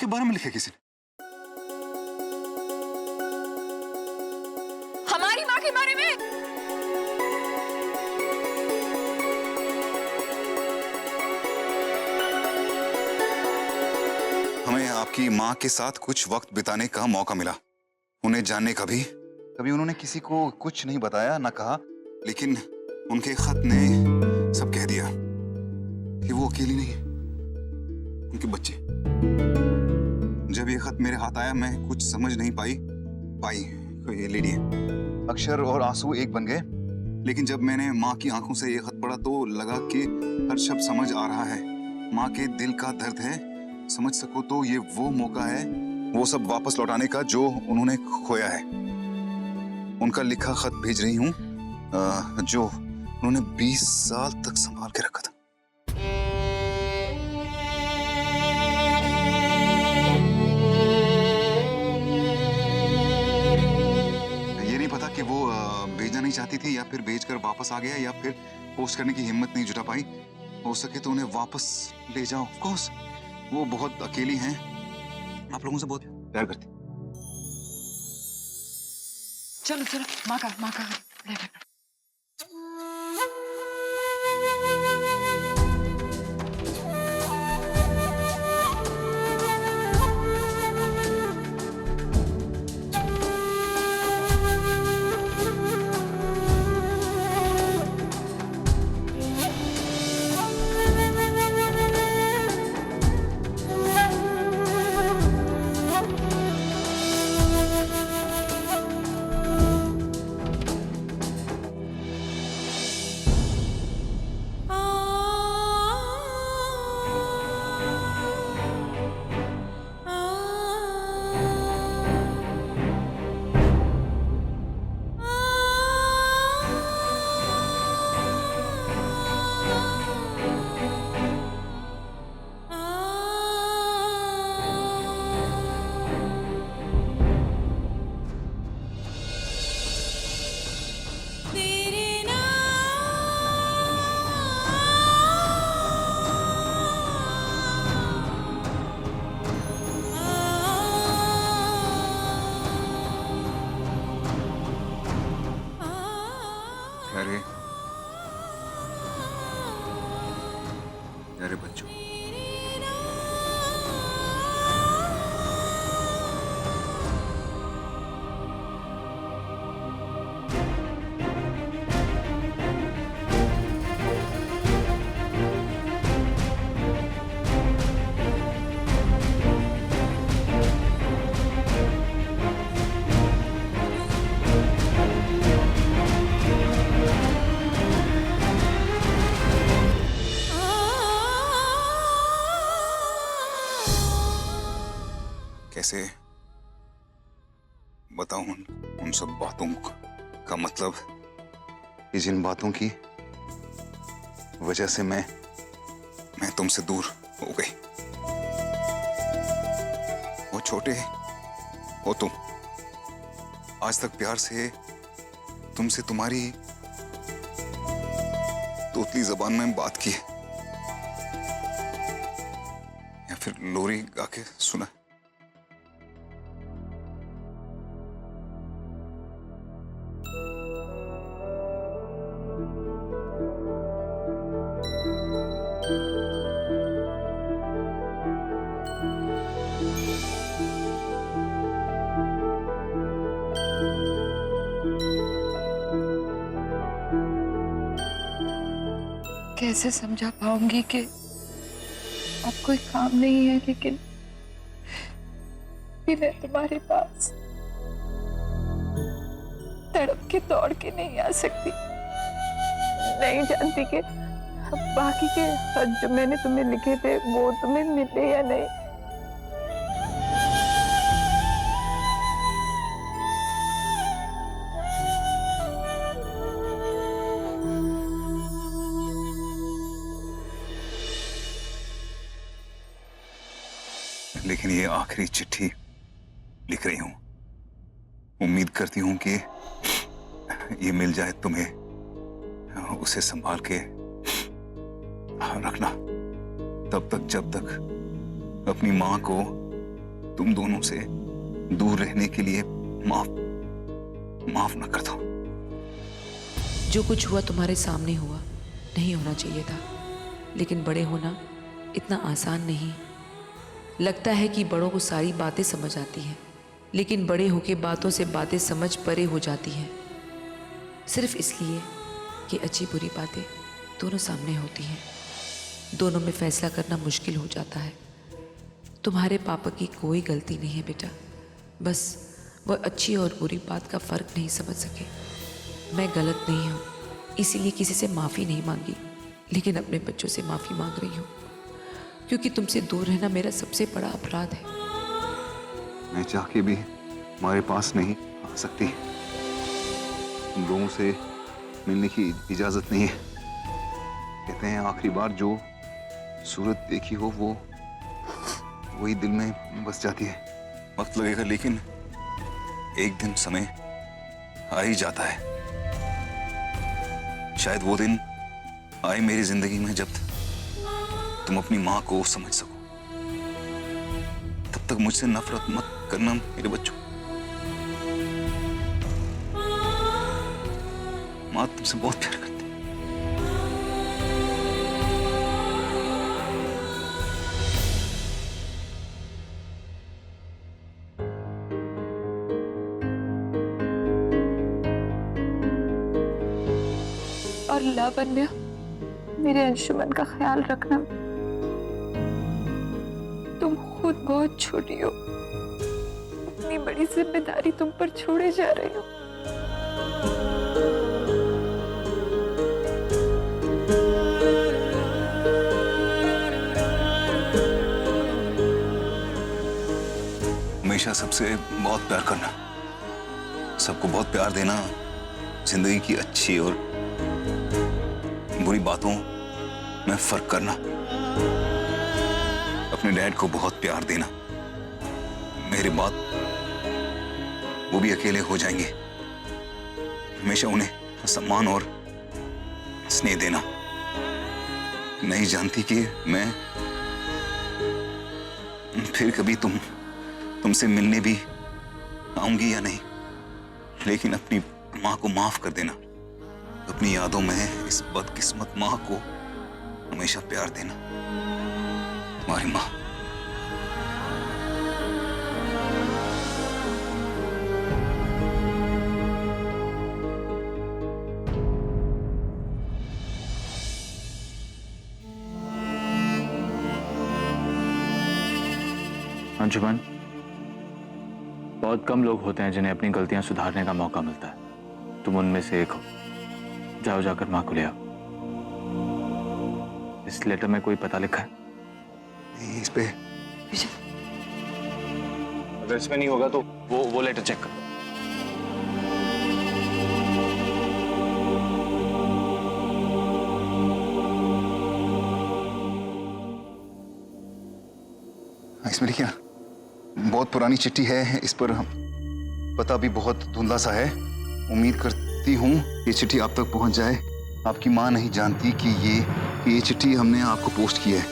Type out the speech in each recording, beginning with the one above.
बारे में लिखा किसी ने? हमारी माँ के बारे में? हमें आपकी माँ के साथ कुछ वक्त बिताने का मौका मिला, उन्हें जानने का भी। कभी उन्होंने किसी को कुछ नहीं बताया, ना कहा, लेकिन उनके खत ने सब कह दिया कि वो अकेली नहीं है, उनके बच्चे। जब ये खत मेरे हाथ आया, मैं कुछ समझ नहीं पाई। ये लीजिए। अक्षर और आंसू एक बन गए, लेकिन जब मैंने माँ की आंखों से ये खत पढ़ा तो लगा कि हर शब्द समझ आ रहा है। माँ के दिल का दर्द है, समझ सको तो ये वो मौका है वो सब वापस लौटाने का जो उन्होंने खोया है। उनका लिखा खत भेज रही हूँ, जो उन्होंने 20 साल तक संभाल के रखा था। ये नहीं पता कि वो भेजना नहीं चाहती थी या फिर भेजकर वापस आ गया, या फिर पोस्ट करने की हिम्मत नहीं जुटा पाई। हो सके तो उन्हें वापस ले जाओ। ऑफ कोर्स वो बहुत अकेली हैं, आप लोगों से बहुत प्यार करती। चलो चलो, माँ का लेटर। प्यारे बच्चों, कैसे बताऊं उन सब बातों का मतलब, कि जिन बातों की वजह से मैं तुमसे दूर हो गई। वो छोटे हो तुम, आज तक प्यार से तुमसे तुम्हारी तोतली जबान में बात की है, या फिर लोरी गा के सुना। कैसे समझा पाऊंगी कि अब कोई काम नहीं है, लेकिन मैं तुम्हारे पास तड़प के दौड़ के नहीं आ सकती। नहीं जानती कि बाकी के खत जो मैंने तुम्हें लिखे थे वो तुम्हें मिले या नहीं। लेकिन ये आखिरी चिट्ठी लिख रही हूं, उम्मीद करती हूं कि ये मिल जाए तुम्हें, उसे संभाल के रखना तब तक जब तक अपनी मां को तुम दोनों से दूर रहने के लिए माफ न कर दो। जो कुछ हुआ तुम्हारे सामने हुआ, नहीं होना चाहिए था, लेकिन बड़े होना इतना आसान नहीं। लगता है कि बड़ों को सारी बातें समझ आती हैं, लेकिन बड़े होके बातों से बातें समझ परे हो जाती हैं, सिर्फ इसलिए कि अच्छी बुरी बातें दोनों सामने होती हैं। दोनों में फैसला करना मुश्किल हो जाता है। तुम्हारे पापा की कोई गलती नहीं है बेटा, बस वह अच्छी और बुरी बात का फ़र्क नहीं समझ सके। मैं गलत नहीं हूँ, इसीलिए किसी से माफ़ी नहीं मांगी, लेकिन अपने बच्चों से माफ़ी मांग रही हूँ, क्योंकि तुमसे दूर रहना मेरा सबसे बड़ा अपराध है। मैं चाह के भी हमारे पास नहीं आ सकती। तुम लोगों से मिलने की इजाजत नहीं है। कहते हैं आखिरी बार जो सूरत देखी हो वो वही दिल में बस जाती है। वक्त लगेगा, लेकिन एक दिन समय आ ही जाता है। शायद वो दिन आए मेरी जिंदगी में जब तुम अपनी माँ को समझ सको। तब तक मुझसे नफरत मत करना मेरे बच्चों। माँ तुमसे बहुत प्यार करती है। और लावण्य, मेरे अंशुमन का ख्याल रखना। तुम खुद बहुत छोटी हो, इतनी बड़ी जिम्मेदारी तुम पर छोड़े जा रही हो। हमेशा सबसे बहुत प्यार करना, सबको बहुत प्यार देना, जिंदगी की अच्छी और बुरी बातों में फर्क करना, अपने डैड को बहुत प्यार देना। मेरे बाद वो भी अकेले हो जाएंगे। हमेशा उन्हें सम्मान और स्नेह देना। नहीं जानती कि मैं फिर कभी तुमसे मिलने भी आऊंगी या नहीं, लेकिन अपनी माँ को माफ कर देना। अपनी यादों में इस बदकिस्मत माँ को हमेशा प्यार देना। तुम्हारी माँ। अंशुमन, बहुत कम लोग होते हैं जिन्हें अपनी गलतियां सुधारने का मौका मिलता है। तुम उनमें से एक हो। जाओ, जाकर माँ को ले आओ। इस लेटर में कोई पता लिखा है? इस पे अगर इसमें नहीं होगा तो वो लेटर चेक करो। इसमें लिखा बहुत पुरानी चिट्ठी है। इस पर पता भी बहुत धुंधला सा है। उम्मीद करती हूँ ये चिट्ठी आप तक पहुँच जाए। आपकी माँ नहीं जानती कि ये चिट्ठी हमने आपको पोस्ट की है।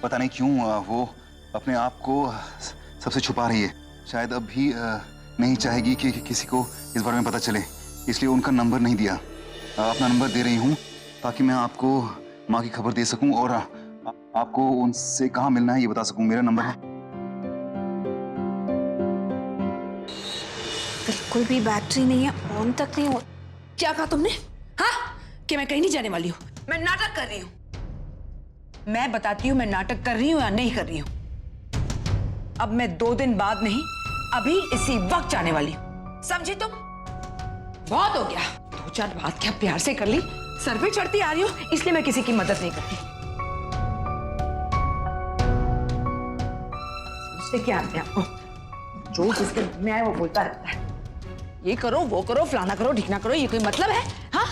पता नहीं क्यों वो अपने आप को सबसे छुपा रही है। शायद अब भी नहीं चाहेगी कि किसी को इस बारे में पता चले, इसलिए उनका नंबर नहीं दिया। अपना नंबर दे रही हूँ ताकि मैं आपको माँ की खबर दे सकूँ और आपको उनसे कहाँ मिलना है ये बता सकूँ। मेरा नंबर है। बिल्कुल भी बैटरी नहीं है, ऑन तक नहीं हो। क्या कहा तुमने? हाँ, कि मैं कहीं नहीं जाने वाली हूँ, मैं नाटक कर रही हूँ। मैं बताती हूँ मैं नाटक कर रही हूँ या नहीं कर रही हूँ। अब मैं 2 दिन बाद नहीं, अभी इसी वक्त जाने वाली हूँ, समझी तुम? बहुत हो गया। 2-4 बात क्या प्यार से कर ली, सर पे चढ़ती आ रही हो, इसलिए मैं किसी की मदद नहीं करती। समझते क्या आते हैं आपको? जो जिसके मन में आए वो बोलता रहता है। ये करो, वो करो, फलाना करो, ढिकना करो, ये कोई मतलब है? हाँ,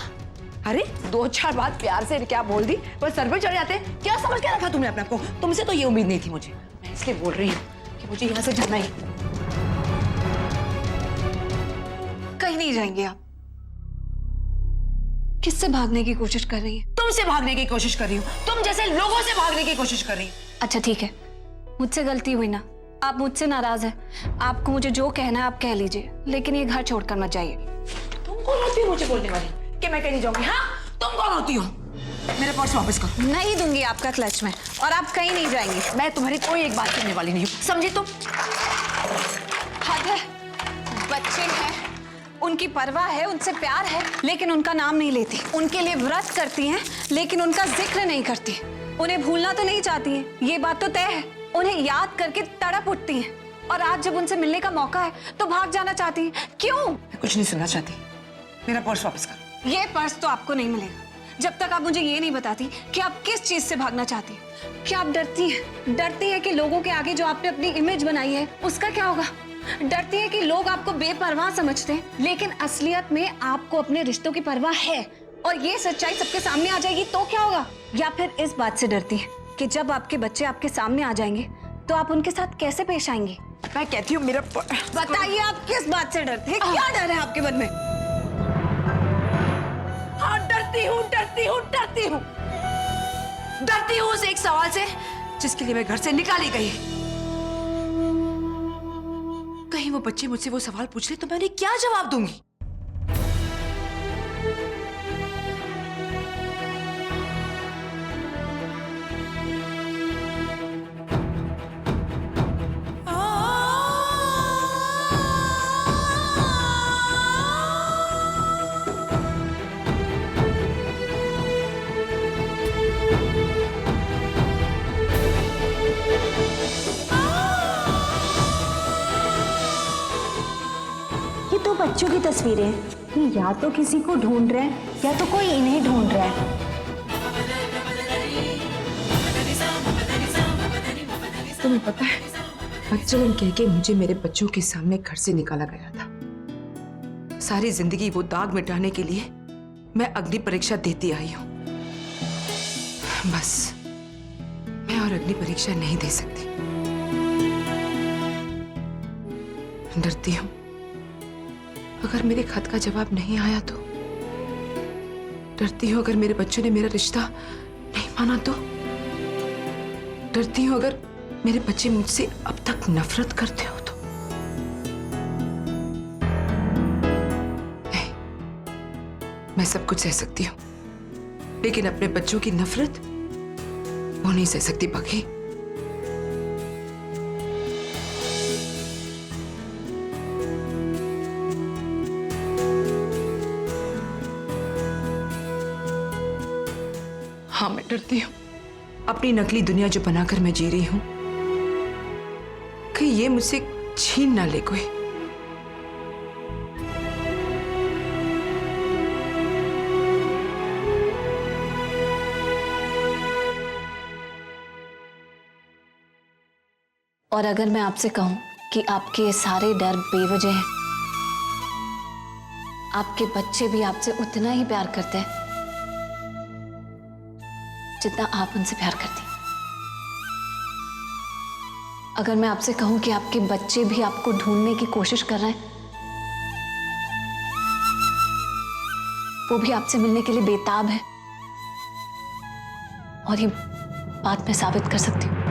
अरे 2-4 बात प्यार से क्या बोल दी, पर सर पे चढ़ जाते। क्या समझ के रखा तुमने अपने आप को? तुमसे तो ये उम्मीद नहीं थी मुझे। मैं इसलिए बोल रही हूँ कि मुझे यहाँ से जाना ही। कहीं नहीं जाएंगे आप। किससे भागने की कोशिश कर रही हैं? तुमसे भागने की कोशिश कर रही हूँ, तुम जैसे लोगों से भागने की कोशिश कर रही हूँ। अच्छा ठीक है, मुझसे गलती हुई ना, आप मुझसे नाराज हैं। आपको मुझे जो कहना है आप कह लीजिए, लेकिन ये घर छोड़कर मत जाइए। तुम कौन होती हो मुझे बोलने वाली कि मैं कहीं जाऊंगी? हाँ, तुम कौन होती हो? मेरे पर्स वापस करो। नहीं दूंगी आपका क्लच में, और आप कहीं नहीं जाएंगी। मैं तुम्हारी कोई एक बात सुनने वाली नहीं हूँ, समझी तुम? हद है, बच्चे हैं, उनकी परवाह है, उनसे प्यार है, लेकिन उनका नाम नहीं लेती। उनके लिए व्रत करती हैं, लेकिन उनका जिक्र नहीं करती। उन्हें भूलना तो नहीं चाहती हैं, ये बात तो तय है। उन्हें याद करके तड़प उठती हैं, और आज जब उनसे मिलने का मौका है तो भाग जाना चाहती हैं। क्यों? मैं कुछ नहीं सुनना चाहती, मेरा पर्स वापस करो। ये पर्स तो आपको नहीं मिलेगा जब तक आप मुझे ये नहीं बताती कि आप किस चीज से भागना चाहती हैं। क्या आप डरती हैं कि लोगों के आगे जो आपने अपनी इमेज बनाई है उसका क्या होगा? डरती है कि लोग आपको बेपरवाह समझते हैं, लेकिन असलियत में आपको अपने रिश्तों की परवाह है, और ये सच्चाई सबके सामने आ जाएगी तो क्या होगा? या फिर इस बात से डरती है कि जब आपके बच्चे आपके सामने आ जाएंगे तो आप उनके साथ कैसे पेश आएंगे? मैं कहती हूँ मेरा बताइए, आप किस बात से डरते हैं? क्या डर है आपके मन में? हाँ, डरती हूँ उस एक सवाल से जिसके लिए मैं घर से निकाली गई। कहीं वो बच्चे मुझसे वो सवाल पूछ ले तो मैं उन्हें क्या जवाब दूंगी? ये तो बच्चों की तस्वीरें हैं। ये या तो किसी को ढूंढ रहे हैं या तो कोई इन्हें ढूंढ रहा है। तुम्हें पता है, बच्चन कह के मुझे मेरे बच्चों के सामने घर से निकाला गया था। सारी जिंदगी वो दाग मिटाने के लिए मैं अग्नि परीक्षा देती आई हूँ। बस मैं और अग्नि परीक्षा नहीं दे सकती। डरती हूँ अगर मेरे खत का जवाब नहीं आया तो। डरती हूँ अगर मेरे बच्चों ने मेरा रिश्ता नहीं माना तो। डरती हूँ अगर मेरे बच्चे मुझसे अब तक नफरत करते हो तो। नहीं, मैं सब कुछ सह सकती हूँ, लेकिन अपने बच्चों की नफरत वो नहीं सह सकती बाकी। हाँ, मैं डरती हूँ अपनी नकली दुनिया जो बनाकर मैं जी रही हूं, कहीं ये मुझसे छीन ना ले कोई। और अगर मैं आपसे कहूं कि आपके ये सारे डर बेवजह हैं, आपके बच्चे भी आपसे उतना ही प्यार करते हैं जितना आप उनसे प्यार करती हैं। अगर मैं आपसे कहूं कि आपके बच्चे भी आपको ढूंढने की कोशिश कर रहे हैं, वो भी आपसे मिलने के लिए बेताब है, और ये बात मैं साबित कर सकती हूँ।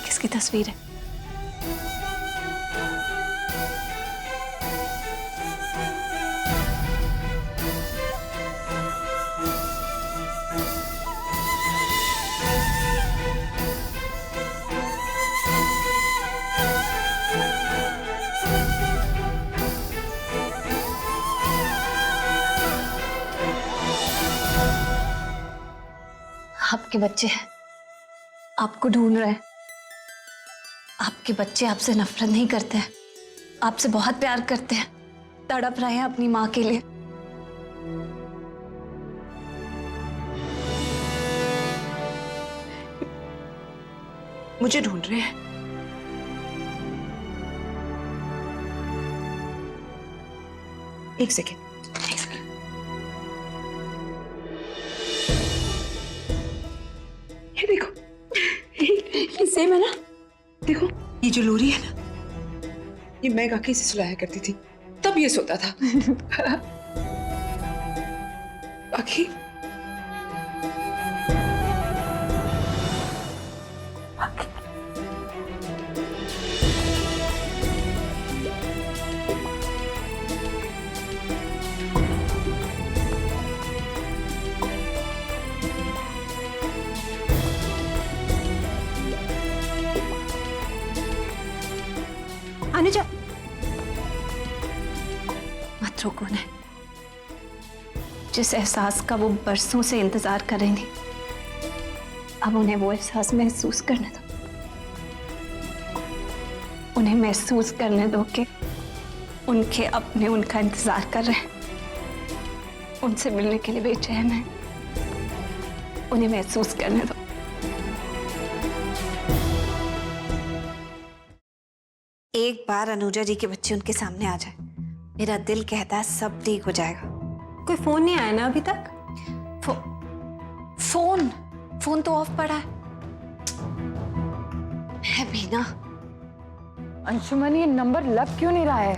किसकी तस्वीर है? आपके बच्चे हैं, आपको ढूंढ रहे हैं। आपके बच्चे आपसे नफरत नहीं करते हैं, आपसे बहुत प्यार करते हैं, तड़प रहे हैं अपनी माँ के लिए। मुझे ढूंढ रहे हैं। एक सेकेंड। ये देखो, ये सेम है ना? देखो, ये जो लोरी है ना, ये मैं काकी से सुलाया करती थी, तब ये सोता था। काकी, अनुजा, मत रोको उन्हें। जिस एहसास का वो बरसों से इंतजार कर रही थी, अब उन्हें वो एहसास महसूस करने दो। उन्हें महसूस करने दो कि उनके अपने उनका इंतजार कर रहे हैं, उनसे मिलने के लिए बेचैन है। उन्हें महसूस करने दो। एक बार अनुजा जी के बच्चे उनके सामने आ जाए, मेरा दिल कहता है सब ठीक हो जाएगा। कोई फोन नहीं आया ना अभी तक? फोन तो ऑफ पड़ा है बीना। अंशुमन, ये नंबर लग क्यों नहीं रहा है?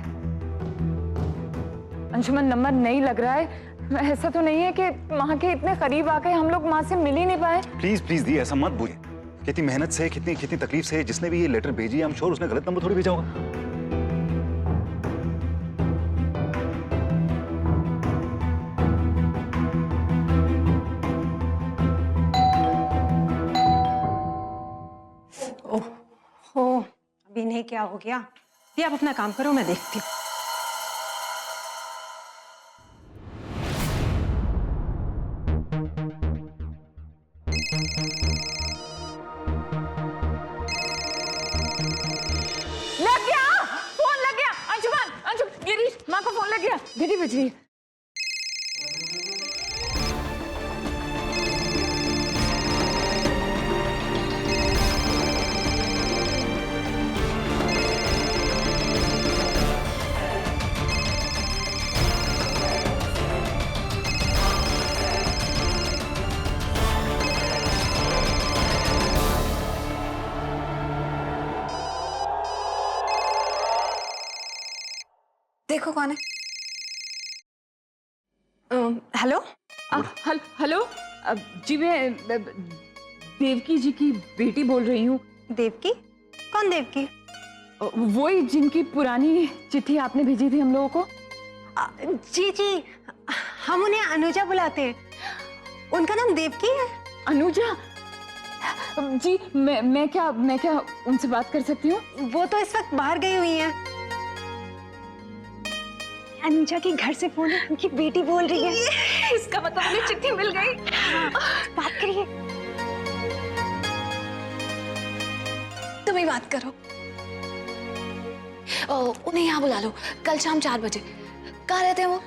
अंशुमन, नंबर नहीं लग रहा है। ऐसा तो नहीं है कि माँ के इतने करीब आके हम लोग माँ से मिल ही नहीं पाए? प्लीज प्लीज दी, ऐसा मत बोलिए। कितनी मेहनत से, कितनी कितनी तकलीफ से जिसने भी ये लेटर भेजी है, I'm sure उसने गलत नंबर थोड़ी भेजा होगा। ओह, अभी नहीं, क्या हो गया? ये आप अपना काम करो, मैं देखती हूँ। लग गया, फोन लग गया। अंशुमन, गिरीश, माँ को फोन लग गया। घड़ी बज रही है। देखो कौन है। हेलो। हेलो, जी मैं देवकी जी की बेटी बोल रही हूँ। देवकी? कौन देवकी? वही जिनकी पुरानी चिट्ठी आपने भेजी थी हम लोगों को। जी जी, हम उन्हें अनुजा बुलाते हैं। उनका नाम देवकी है। अनुजा जी, मैं क्या उनसे बात कर सकती हूँ? वो तो इस वक्त बाहर गई हुई है। अनुजा के घर से फोन है, उनकी बेटी बोल रही है। इसका मतलब उन्हें चिट्ठी मिल गई। बात करिए। तुम ही बात करो। उन्हें यहाँ बुला लो, कल शाम 4 बजे। कहाँ रहते हैं वो?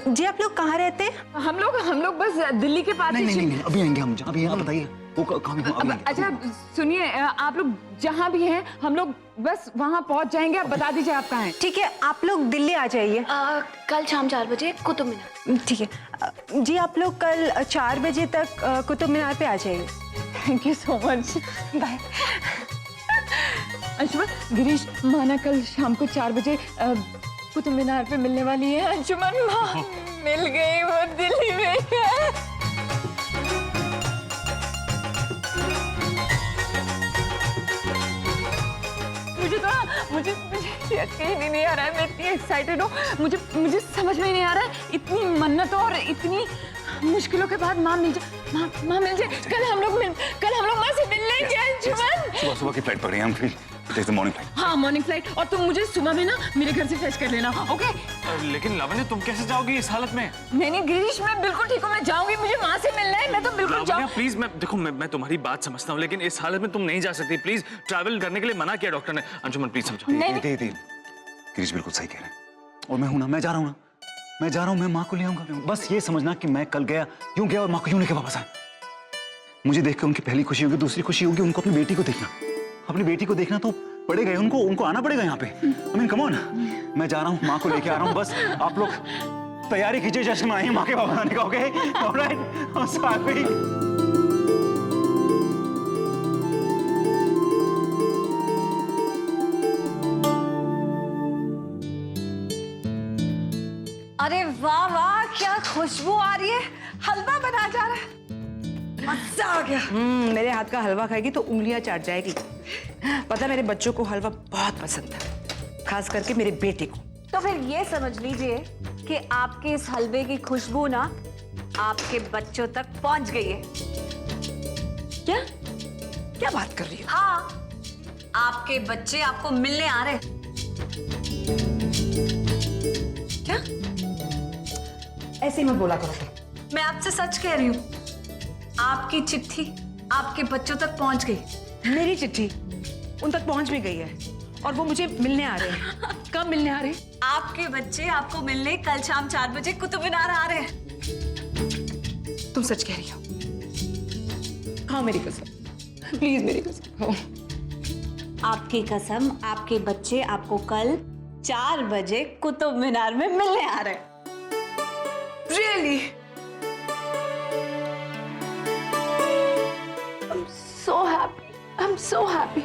जी, आप लोग कहाँ रहते हैं? हम लोग बस दिल्ली के पास। नहीं, अभी आएंगे हम। अभी आप बताइए वो कहाँ अभी आएंगे। अच्छा सुनिए, आप लोग जहाँ भी हैं, हम लोग बस वहाँ पहुँच जाएंगे। आप बता दीजिए आप कहाँ हैं। ठीक है, आप लोग दिल्ली आ जाइए। कल शाम 4 बजे कुतुब मीनार। ठीक है जी, आप लोग कल 4 बजे तक कुतुब मीनार पे आ जाइए। Thank you so much. Bye. Anshuman, Girish, माना कल शाम को 4 बजे कुतुब मीनार पे मिलने वाली है। अंशुमन, माँ मिल गई, वो दिल्ली में है। मुझे यकीन नहीं आ रहा है। मैं इतनी एक्साइटेड हूँ। मुझे समझ में ही नहीं आ रहा है। इतनी मन्नतों और इतनी मुश्किलों के बाद माँ मिल जाए। माँ मिल जाए। कल हम लोग माँ से मिल लेंगे। अंशुमन, सुबह की फ्लाइट पकड़ी हम, फिर मॉर्निंग फ्लाइट। हाँ, मॉर्निंग फ्लाइट। और तुम मुझे सुबह में ना मेरे घर से फेच कर लेना, ओके? लेकिन लावण्य, तुम कैसे जाओगी इस हालत में? नहीं गिरीश, मैं बिल्कुल ठीक हूँ। मैं जाऊंगी, मुझे माँ से मिलना है। मैं तो बिल्कुल जाऊँ। प्लीज, मैं तुम्हारी बात समझता हूँ, लेकिन इस हालत में तुम नहीं जा सकती। प्लीज, ट्रैवल करने के लिए मना किया डॉक्टर ने। अंशुमन प्लीज समझो। गिरीश बिल्कुल सही कह रहे हैं। और मैं हूं ना, मैं जा रहा हूँ ना, मैं माँ को ले आऊंगा। बस ये समझना कि मैं कल गया, क्यों गया और माँ को क्यों लेके वापस आया। मुझे देख कर उनकी पहली खुशी होगी, दूसरी खुशी होगी उनको अपनी बेटी को देखना। अपनी बेटी को देखना तो पड़ेगा ही, उनको आना पड़ेगा यहाँ पे। आई मीन कम ऑन, मैं जा रहा हूँ, माँ को लेके आ रहा हूँ। बस आप लोग तैयारी कीजिए, जश्न मनाइए माँ के बाबा आने का। Okay alright, I'm sorry। अरे वाह वाह, क्या खुशबू आ रही है, हलवा बना जा रहा है, मजा आ गया। मेरे हाथ का हलवा खाएगी तो उंगलियां चाट जाएगी। पता है मेरे बच्चों को हलवा बहुत पसंद है, खास करके मेरे बेटे को। तो फिर ये समझ लीजिए कि आपके इस हलवे की खुशबू ना आपके बच्चों तक पहुंच गई है। क्या क्या बात कर रही हो? हाँ, आपके बच्चे आपको मिलने आ रहे। क्या? ऐसे ही मत बोला करो तुम। मैं आपसे सच कह रही हूँ, आपकी चिट्ठी आपके बच्चों तक पहुंच गई। मेरी चिट्ठी उन तक पहुंच भी गई है और वो मुझे मिलने आ रहे हैं। कब मिलने आ रहे हैं? आपके बच्चे आपको मिलने कल शाम 4 बजे कुतुब मीनार आ रहे हैं। तुम सच कह रही हो? हाँ मेरी कसम, प्लीज मेरी कसम खाओ। आपकी कसम, आपके बच्चे आपको कल 4 बजे कुतुब मीनार में मिलने आ रहे हैं। Really? I'm so happy. I'm so happy.